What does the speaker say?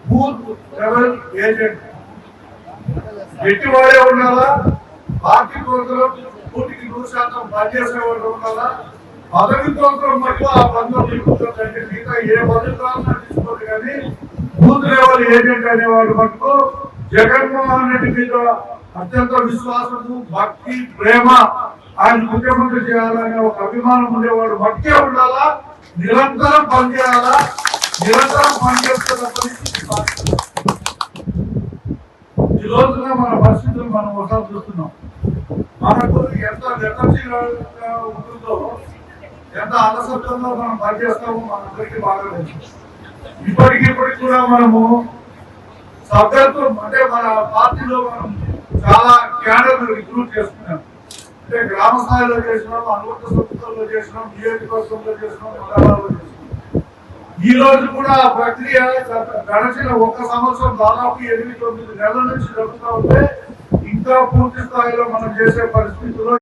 Booth level agent ఎట్టివాడే ఉండాలా, party కోసం పూర్తికి 100% పనిచేసేవాడు ఉండాలా, పదవి కోసం మటుకు ఆ బంధం తీసుకుంటుందంటే మిగతా ఏ పదవి కావాలన్నా తీసుకోండి. కానీ బూత్ లెవెల్ ఏజెంట్ అనేవాడు మటుకు జగన్మోహన్ రెడ్డి మీద అత్యంత విశ్వాసము, భక్తి, ప్రేమ, ఆయన ముఖ్యమంత్రి చేయాలనే ఒక అభిమానం ఉండేవాడు మట్టే ఉండాలా, నిరంతరం పనిచేయాలా, నిరంతరం పనిచేస్తున్న పరిస్థితి. ఈ రోజున మన పరిస్థితులు మనం ఒకసారి చూస్తున్నాం. మనకు ఎంత ఎనర్జీగా ఉంటుందో, ఎంత అలసత్వంలో మనం పనిచేస్తామో మనందరికీ బాగా తెలుసు. ఇప్పటికిప్పటికి కూడా మనము సభ్యత్వం అంటే మన పార్టీలో మనం చాలా క్యాడర్లు రిక్రూట్ చేస్తున్నాం. అంటే గ్రామ స్థాయిలో చేసినాం, అనుబంధ సంస్థల్లో చేసినాం, నియోజకవర్గంలో చేసినాం, మండలాల్లో చేసినాం. ఈ రోజు కూడా ఆ ప్రక్రియ గడిచిన 1 సంవత్సరం దాదాపు 8-9 నెలల నుంచి జరుగుతూ ఉంటే ఇంకా పూర్తి స్థాయిలో మనం చేసే పరిస్థితుల్లో